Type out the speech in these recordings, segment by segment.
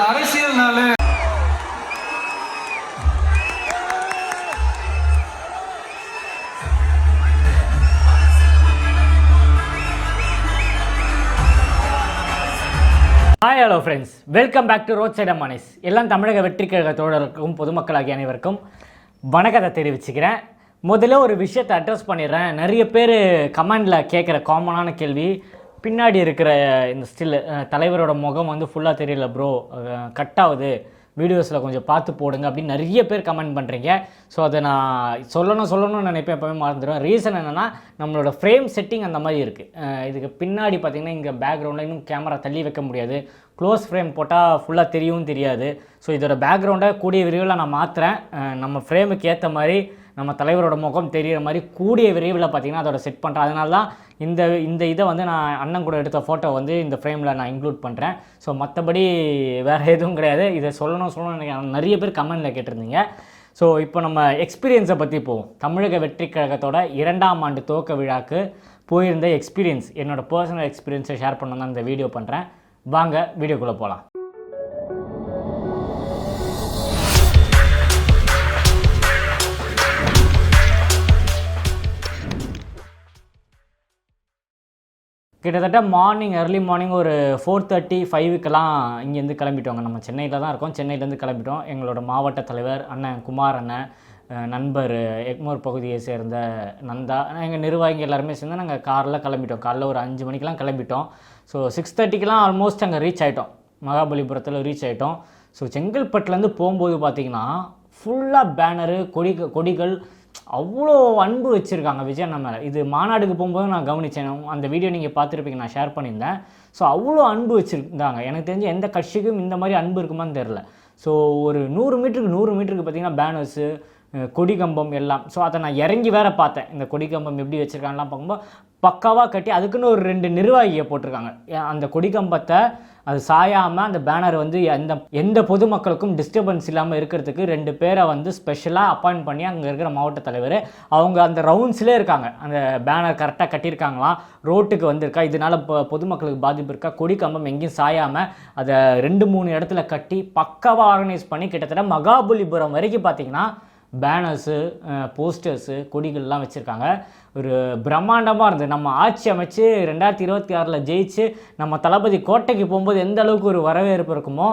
அரசியல்னால hi hello friends, welcome back to road side moneys. எல்லாம் தமிழக வெற்றி கழக தோழர்களுக்கும் பொதுமக்களாகிய அனைவருக்கும் வணக்கத்தை தெரிவிச்சுக்கிறேன். முதல்ல ஒரு விஷயத்தை அட்ரஸ் பண்ணிடுறேன். நிறைய பேர் கமெண்டில் கேட்குற காமனான கேள்வி, பின்னாடி இருக்கிற இந்த ஸ்டில் தலைவரோட முகம் வந்து ஃபுல்லாக தெரியல ப்ரோ, கட் ஆகுது, வீடியோஸில் கொஞ்சம் பார்த்து போடுங்க அப்படின்னு நிறைய பேர் கமெண்ட் பண்ணுறீங்க. ஸோ அதை நான் சொல்லணும்னு நினைப்பேன், எப்போவுமே மறந்துடுவேன். ரீசன் என்னென்னா, நம்மளோட ஃப்ரேம் செட்டிங் அந்த மாதிரி இருக்குது. இதுக்கு பின்னாடி பார்த்திங்கன்னா இங்கே பேக்ரவுண்டில் இன்னும் கேமரா தள்ளி வைக்க முடியாது, க்ளோஸ் ஃப்ரேம் போட்டால் ஃபுல்லாக தெரியவும் தெரியாது. ஸோ இதோட பேக்ரவுண்டை கூடிய விரைவில் நான் மாற்றுறேன். நம்ம ஃப்ரேமுக்கு ஏற்ற மாதிரி நம்ம தலைவரோட முகம் தெரிகிற மாதிரி கூடிய விரைவில் பார்த்திங்கன்னா அதோட செட் பண்ணுறேன். அதனால தான் இந்த இதை வந்து நான் அண்ணன் கூட எடுத்த ஃபோட்டோ வந்து இந்த ஃப்ரேமில் நான் இன்க்ளூட் பண்ணுறேன். ஸோ மற்றபடி வேறு எதுவும் கிடையாது. இதை சொல்லணும்னு நிறைய பேர் கமெண்டில் கேட்டிருந்தீங்க. ஸோ இப்போ நம்ம எக்ஸ்பீரியன்ஸை பற்றி போவோம். தமிழக வெற்றி கழகத்தோட 2ஆம் ஆண்டு துவக்க விழாக்கு போயிருந்த எக்ஸ்பீரியன்ஸ், என்னோடய பர்சனல் எக்ஸ்பீரியன்ஸை ஷேர் பண்ணணும் தான் இந்த வீடியோ பண்ணுறேன். வாங்க வீடியோக்குள்ளே போகலாம். கிட்டத்தட்ட ஏர்லி மார்னிங் ஒரு 4:35 இங்கேருந்து கிளம்பிட்டோங்க. நம்ம சென்னையில் தான் இருக்கோம். சென்னையிலேருந்து கிளம்பிட்டோம். எங்களோட மாவட்ட தலைவர் அண்ணன் குமார் அண்ணன், நண்பர் எக்மோர் பகுதியை சேர்ந்த நந்தா, எங்கள் நிர்வாகிகள் எல்லாருமே சேர்ந்து நாங்கள் காரில் கிளம்பிட்டோம். காலைல ஒரு 5 மணிக்கெலாம் கிளம்பிட்டோம். ஸோ 6:30 ஆல்மோஸ்ட் அங்கே ரீச் ஆகிட்டோம். மகாபலிபுரத்தில் ரீச் ஆகிட்டோம். ஸோ செங்கல்பட்டுலேருந்து போகும்போது பார்த்திங்கன்னா ஃபுல்லாக பேனரு, கொடிகள், அவ்வளோ அன்பு வச்சுருக்காங்க விஜய் அண்ணா மேலே. இது மாநாடுக்கு போகும்போது நான் கவனித்தேன். அந்த வீடியோ நீங்கள் பார்த்துருப்பீங்க, நான் ஷேர் பண்ணியிருந்தேன். ஸோ அவ்வளோ அன்பு வச்சுருந்தாங்க. எனக்கு தெரிஞ்சு எந்த கட்சிக்கும் இந்த மாதிரி அன்பு இருக்குமான்னு தெரில. ஸோ ஒரு 100 மீட்டருக்கு பார்த்திங்கன்னா பேனர்ஸு, கொடிக்கம்பம் எல்லாம். ஸோ அதை நான் இறங்கி வேறு பார்த்தேன். இந்த கொடிக்கம்பம் எப்படி வச்சுருக்காங்கலாம் பார்க்கும்போது பக்காவாக கட்டி அதுக்குன்னு ஒரு 2 நிர்வாகியை போட்டிருக்காங்க. அந்த கொடிக்கம்பத்தை அது சாயாமல் அந்த பேனர் வந்து எந்த பொதுமக்களுக்கும் டிஸ்டர்பன்ஸ் இல்லாமல் இருக்கிறதுக்கு 2 பேரை வந்து ஸ்பெஷலாக அப்பாயிண்ட் பண்ணி அங்கே இருக்கிற மாவட்ட தலைவர் அவங்க அந்த ரவுண்ட்ஸ்லேயே இருக்காங்க. அந்த பேனர் கரெக்டாக கட்டியிருக்காங்களாம், ரோட்டுக்கு வந்திருக்கா, இதனால் பொதுமக்களுக்கு பாதிப்பு இருக்கா, கொடிக்கம்பம் எங்கேயும் சாயாமல் அதை 2-3 இடத்துல கட்டி பக்காவாக ஆர்கனைஸ் பண்ணி கிட்டத்தட்ட மகாபலிபுரம் வரைக்கும் பார்த்திங்கன்னா பேனர்ஸு, போஸ்டர்ஸு, கொடிகள்லாம் வச்சுருக்காங்க. ஒரு பிரம்மாண்டமாக இருந்தது. நம்ம ஆட்சி அமைச்சு 2026 ஜெயிச்சு நம்ம தளபதி கோட்டைக்கு போகும்போது எந்த அளவுக்கு ஒரு வரவேற்பு இருக்குமோ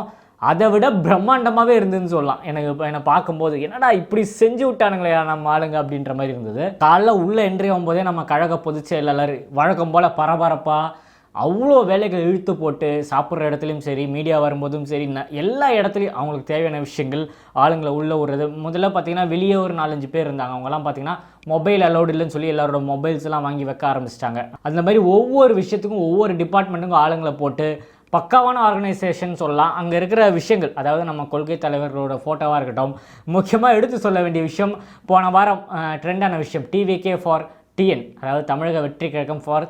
அதை விட பிரம்மாண்டமாகவே இருந்ததுன்னு சொல்லலாம். என்னை பார்க்கும்போது என்னடா இப்படி செஞ்சு விட்டானுங்களே நம்ம ஆளுங்க அப்படின்ற மாதிரி இருந்தது. காலைல உள்ளே என்ட்ரி ஆகும்போதே நம்ம கழக பொதுச் செயலாளர் வழக்கம் போல் பரபரப்பாக அவ்வளோ வேலைகள் இழுத்து போட்டு, சாப்பிட்ற இடத்துலையும் சரி, மீடியா வரும்போதும் சரி, எல்லா இடத்துலையும் அவங்களுக்கு தேவையான விஷயங்கள் ஆளுங்களை உள்ளே விடுறது. முதல்ல பார்த்திங்கன்னா வெளியே ஒரு 4-5 பேர் இருந்தாங்க. அவங்கலாம் பார்த்திங்கன்னா மொபைல் அலௌட் இல்லைன்னு சொல்லி எல்லாரோட மொபைல்ஸ்லாம் வாங்கி வைக்க ஆரம்பிச்சிட்டாங்க. அந்த மாதிரி ஒவ்வொரு விஷயத்துக்கும் ஒவ்வொரு டிபார்ட்மெண்ட்டுக்கும் ஆளுங்களை போட்டு பக்காவான ஆர்கனைசேஷன் சொல்லலாம். அங்கே இருக்கிற விஷயங்கள், அதாவது நம்ம கொள்கை தலைவர்களோட ஃபோட்டோவாக இருக்கட்டும், முக்கியமாக எடுத்து சொல்ல வேண்டிய விஷயம், போன வாரம் ட்ரெண்டான விஷயம் டிவிகே ஃபார் டிஎன், அதாவது தமிழக வெற்றி கழகம் ஃபார்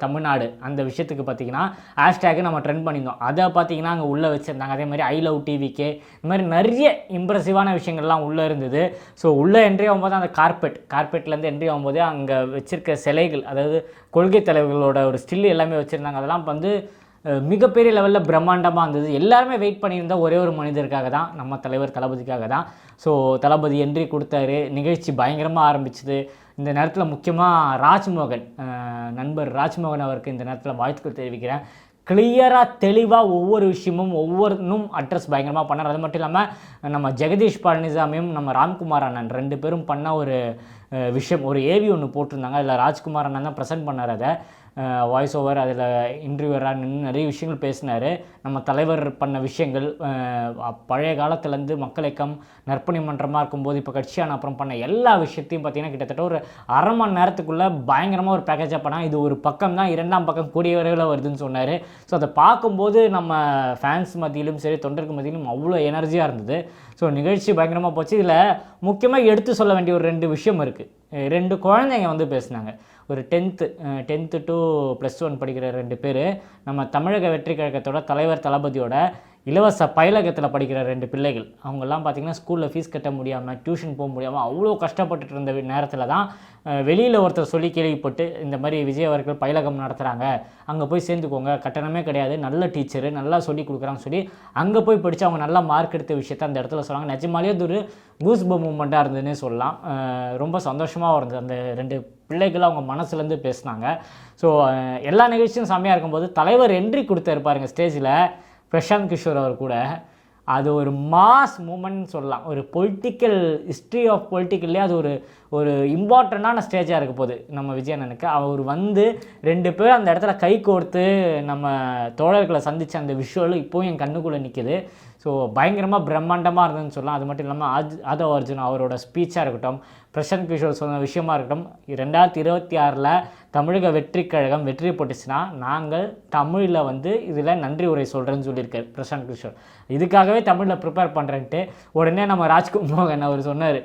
தமிழ்நாடு, அந்த விஷயத்துக்கு பார்த்திங்கன்னா ஹேஷ்டேக்கு நம்ம ட்ரெண்ட் பண்ணியிருந்தோம். அதை பார்த்திங்கன்னா அங்கே உள்ளே வச்சுருந்தாங்க. அதே மாதிரி ஐ லவ் டிவிகே, இந்த மாதிரி நிறைய இம்ப்ரெசிவான விஷயங்கள்லாம் உள்ளே இருந்தது. ஸோ உள்ளே என்ட்ரி ஆகும்போது அந்த கார்பெட்லேருந்து என்ட்ரி ஆகும்போதே அங்கே வச்சுருக்க சிலைகள், அதாவது கொள்கை தலைவர்களோட ஒரு ஸ்டில் எல்லாமே வச்சுருந்தாங்க. அதெல்லாம் வந்து மிகப்பெரிய லெவலில் பிரம்மாண்டமாக இருந்தது. எல்லாருமே வெயிட் பண்ணியிருந்த ஒரே ஒரு மனிதருக்காக தான், நம்ம தலைவர் தளபதிக்காக தான். ஸோ தளபதி என்ட்ரி கொடுத்தாரு, நிகழ்ச்சி பயங்கரமாக ஆரம்பிச்சுது. இந்த நேரத்தில் முக்கியமாக ராஜ்மோகன், நண்பர் ராஜ்மோகன் அவருக்கு இந்த நேரத்தில் வாழ்த்துக்கள் தெரிவிக்கிறேன். கிளியராக தெளிவாக ஒவ்வொரு விஷயமும் ஒவ்வொன்றும் அட்ரஸ் பயங்கரமாக பண்ணார். அது மட்டும் இல்லாமல் நம்ம ஜெகதீஷ் பழனிசாமியும் நம்ம ராம்குமார் அண்ணன் 2 பேரும் பண்ண ஒரு விஷயம், ஒரு ஏவி ஒன்று போட்டிருந்தாங்க. அதில் ராஜ்குமார் அண்ணன் தான் ப்ரெசென்ட் பண்ணார். அதை வாய்ஸ் ஓவர், அதில் இன்டர்வியூவராக நின்று நிறைய விஷயங்கள் பேசினார். நம்ம தலைவர் பண்ண விஷயங்கள், பழைய காலத்துலேருந்து மக்கள் இயக்கம் நற்பணி மன்றமாக இருக்கும்போது இப்போ கட்சியான அப்புறம் பண்ண எல்லா விஷயத்தையும் பார்த்திங்கன்னா கிட்டத்தட்ட ஒரு அரை மணி நேரத்துக்குள்ளே பயங்கரமாக ஒரு பேக்கேஜாக பண்ணால். இது ஒரு பக்கம் தான், 2ஆம் பக்கம் கூடிய விரைவில் வருதுன்னு சொன்னார். ஸோ அதை பார்க்கும்போது நம்ம ஃபேன்ஸ் மத்தியிலும் சரி, தொண்டருக்கு மத்தியிலும் அவ்வளோ எனர்ஜியாக இருந்தது. ஸோ நிகழ்ச்சி பயங்கரமாக போச்சு. இதில் முக்கியமாக எடுத்து சொல்ல வேண்டிய ஒரு 2 விஷயம் இருக்குது. 2 குழந்தைங்க வந்து பேசினாங்க. ஒரு 10th to +1 படிக்கிற 2 பேர் நம்ம தமிழக வெற்றி கழகத்தோட தலைவர் தளபதியோட இலவச பயிலகத்தில் படிக்கிற 2 பிள்ளைகள். அவங்கெல்லாம் பார்த்திங்கன்னா ஸ்கூலில் ஃபீஸ் கட்ட முடியாமல், டியூஷன் போக முடியாமல் அவ்வளோ கஷ்டப்பட்டுட்டு இருந்த நேரத்தில் தான் வெளியில் ஒருத்தர் சொல்லி கேள்விப்பட்டு இந்த மாதிரி விஜய் அவர்கள் பயிலகம் நடத்துகிறாங்க, அங்கே போய் சேர்ந்துக்கோங்க, கட்டணமே கிடையாது, நல்ல டீச்சரு, நல்லா சொல்லி கொடுக்குறாங்கன்னு சொல்லி அங்கே போய் படித்து அவங்க நல்லா மார்க் எடுத்த விஷயத்த அந்த இடத்துல சொன்னாங்க. நிஜமாலேயே அது ஒரு கூஸ்பம் மூமெண்ட்டாக இருந்ததுன்னே சொல்லலாம். ரொம்ப சந்தோஷமாக இருந்தது. அந்த 2 பிள்ளைகள் அவங்க மனசுலேருந்து பேசினாங்க. ஸோ எல்லா நிகழ்ச்சியும் செம்மையாக இருக்கும்போது தலைவர் என்ட்ரி கொடுத்தாரு பாருங்கள் ஸ்டேஜில், பிரசாந்த் கிஷோர் அவர் கூட. அது ஒரு மாஸ் மூமெண்ட்னு சொல்லலாம். ஒரு பொலிட்டிக்கல் ஹிஸ்ட்ரி ஆஃப் பொலிட்டிக்கல்லே அது ஒரு இம்பார்ட்டண்ட்டான ஸ்டேஜாக இருக்க போகுது நம்ம விஜய் அண்ணனுக்கு. அவர் வந்து 2 பேர் அந்த இடத்துல கை கோர்த்து நம்ம தோழர்களை சந்தித்த அந்த விஷுவல் இப்போவும் என் கண்ணுக்குள்ளே நிற்கிது. ஸோ பயங்கரமாக பிரம்மாண்டமாக இருந்ததுன்னு சொல்லலாம். அது மட்டும் இல்லாமல் ஆதவ் அர்ஜுன் அவரோட ஸ்பீச்சாக இருக்கட்டும், பிரசாந்த் கிஷோர் சொன்ன விஷயமா இருக்கட்டும், 2026 தமிழக வெற்றி கழகம் வெற்றி போட்டுச்சுன்னா நாங்கள் தமிழில் வந்து இதில் நன்றி உரை சொல்கிறேன்னு சொல்லியிருக்காரு பிரசாந்த் கிஷோர். இதுக்காகவே தமிழில் ப்ரிப்பேர் பண்ணுறேன்ட்டு உடனே நம்ம ராஜ்குமார் அவர் சொன்னார்,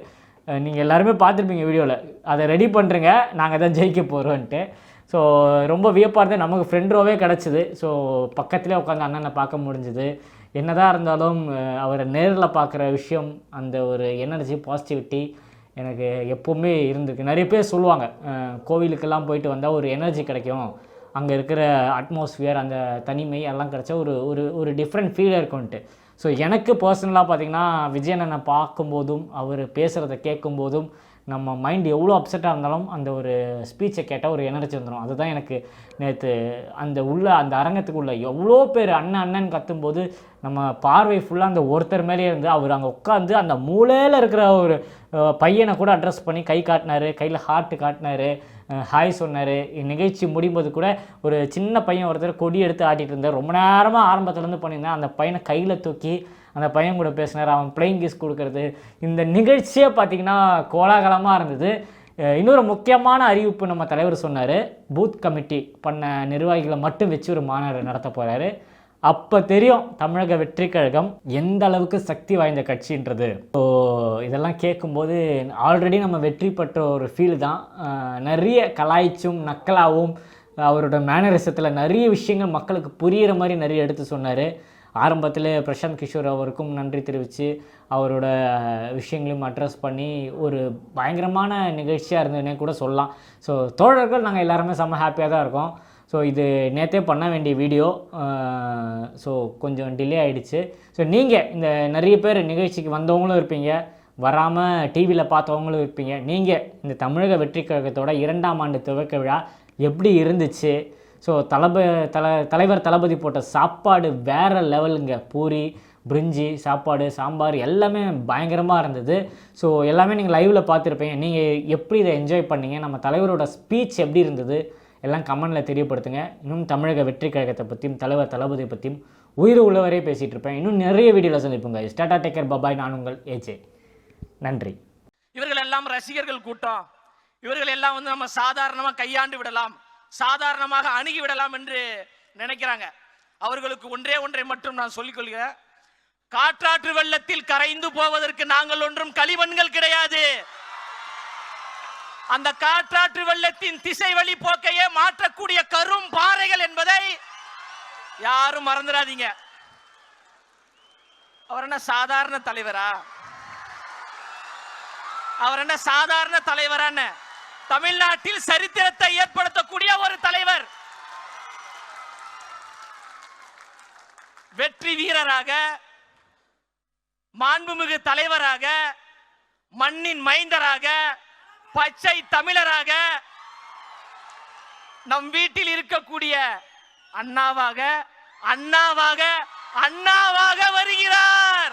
நீங்கள் எல்லாருமே பார்த்துருப்பீங்க வீடியோவில், அதை ரெடி பண்ணுறங்க, நாங்கள் தான் ஜெயிக்க போகிறோன்ட்டு. ஸோ ரொம்ப வியப்பாக இருந்தது. நமக்கு ஃப்ரெண்ட் ரோவே கிடச்சிது. ஸோ பக்கத்துலேயே உட்காந்து அண்ணனை பார்க்க முடிஞ்சுது. என்னதான் இருந்தாலும் அவரை நேரில் பார்க்குற விஷயம், அந்த ஒரு எனர்ஜி, பாசிட்டிவிட்டி எனக்கு எப்போவுமே இருந்திருக்கு. நிறைய பேர் சொல்லுவாங்க கோவிலுக்கெல்லாம் போயிட்டு வந்தால் ஒரு எனர்ஜி கிடைக்கும், அங்கே இருக்கிற அட்மாஸ்ஃபியர், அந்த தனிமை எல்லாம் கிடச்சா ஒரு டிஃப்ரெண்ட் ஃபீலாக இருக்கும்ன்ட்டு. ஸோ எனக்கு பர்சனலாக பார்த்திங்கன்னா விஜயண்ணனை பார்க்கும்போதும் அவர் பேசுகிறத கேட்கும்போதும் நம்ம மைண்ட் எவ்வளோ அப்செட்டாக இருந்தாலும் அந்த ஒரு ஸ்பீச்சை கேட்டால் ஒரு எனர்ஜி வந்துடும். அதுதான் எனக்கு நேற்று அந்த அரங்கத்துக்குள்ளே எவ்வளோ பேர் அண்ணன் கத்தும்போது நம்ம பார்வை ஃபுல்லாக அந்த ஒருத்தர் மேலே இருந்து அவர் அங்கே உட்காந்து அந்த மூலையில் இருக்கிற ஒரு பையனை கூட அட்ரஸ் பண்ணி கை காட்டினார், கையில் ஹார்ட்டு காட்டினார், ஹாய் சொன்னார். நிகழ்ச்சி முடியும்போது கூட ஒரு சின்ன பையன் ஒருத்தர் கொடி எடுத்து ஆட்டிகிட்டு இருந்தார். ரொம்ப நேரமாக ஆரம்பத்துலேருந்து பண்ணியிருந்தேன். அந்த பையனை கையில் தூக்கி அந்த பையன் கூட பேசினார், அவன் பிளேயிங் கிஸ் கொடுக்கறது. இந்த நிகழ்ச்சியே பார்த்திங்கன்னா கோலாகலமாக இருந்தது. இன்னொரு முக்கியமான அறிவிப்பு நம்ம தலைவர் சொன்னார், பூத் கமிட்டி பண்ண நிர்வாகிகளை மட்டும் வச்சு ஒரு மாநாடு நடத்த போகிறாரு. அப்போ தெரியும் தமிழக வெற்றி கழகம் எந்த அளவுக்கு சக்தி வாய்ந்த கட்சின்றது. ஸோ இதெல்லாம் கேட்கும்போது ஆல்ரெடி நம்ம வெற்றி பெற்ற ஒரு ஃபீல் தான். நிறைய கலாய்ச்சும் நக்கலாகவும் அவரோட மேனரிசத்தில் நிறைய விஷயங்கள் மக்களுக்கு புரிகிற மாதிரி நிறைய எடுத்து சொன்னார். ஆரம்பத்தில் பிரசாந்த் கிஷோர் அவருக்கும் நன்றி தெரிவித்து அவரோட விஷயங்களையும் அட்ரஸ் பண்ணி ஒரு பயங்கரமான நிகழ்ச்சியாக இருந்ததுன்னே கூட சொல்லலாம். ஸோ தோழர்கள் நாங்கள் எல்லாருமே செம்ம ஹாப்பியாக தான் இருக்கோம். ஸோ இது நேற்றே பண்ண வேண்டிய வீடியோ, ஸோ கொஞ்சம் டிலே ஆகிடுச்சு. ஸோ நீங்கள் இந்த நிறைய பேர் நிகழ்ச்சிக்கு வந்தவங்களும் இருப்பீங்க, வராமல் டிவியில் பார்த்தவங்களும் இருப்பீங்க. நீங்கள் இந்த தமிழக வெற்றி கழகத்தோட 2ஆம் ஆண்டு துவக்க விழா எப்படி இருந்துச்சு? ஸோ தலைவர் தளபதி போட்ட சாப்பாடு வேறு லெவலுங்க. பூரி, பிரிஞ்சி, சாப்பாடு, சாம்பார் எல்லாமே பயங்கரமாக இருந்தது. ஸோ எல்லாமே நீங்கள் லைவில் பார்த்துருப்பீங்க. நீங்கள் எப்படி இதை என்ஜாய் பண்ணீங்க? நம்ம தலைவரோட ஸ்பீச் எப்படி இருந்தது? எல்லாம் கமெண்டில் தெரியப்படுத்துங்க. இன்னும் தமிழக வெற்றி கழகத்தை பற்றியும் தலைவர் தளபதியை பற்றியும் உயிர் உள்ளவரே பேசிகிட்டு இருப்பேன். இன்னும் நிறைய வீடியோவில் சந்திப்போங்க. டாடா, டேக் கேர், பபாய். நான் உங்கள் ஏஜே. நன்றி. இவர்கள் எல்லாம் ரசிகர்கள் கூட்டம். இவர்கள் எல்லாம் வந்து நம்ம சாதாரணமாக கையாண்டு விடலாம், சாதாரணமாக அணுகி விடலாம் என்று நினைக்கிறாங்க. அவர்களுக்கு ஒன்றை மட்டும் நான் சொல்லிக் கொள்கிறேன். காற்றாற்று வெள்ளத்தில் கரைந்து போவதற்கு நாங்கள் ஒன்றும் களிமண்கள் கிடையாது. அந்த காற்றாற்று வெள்ளத்தின் திசை வழி போக்கையே மாற்றக்கூடிய கரும் பாறைகள் என்பதை யாரும் மறந்துடாதீங்க. அவர் என்ன சாதாரண தலைவரா? அவர் என்ன சாதாரண தலைவரா? தமிழ்நாட்டில் சரித்திரத்தை ஏற்படுத்தக்கூடிய ஒரு தலைவர், வெற்றி வீரராக, மாண்புமிகு தலைவராக, மண்ணின் மைந்தராக, பச்சை தமிழராக, நம் வீட்டில் இருக்கக்கூடிய அண்ணாவாக வருகிறார்.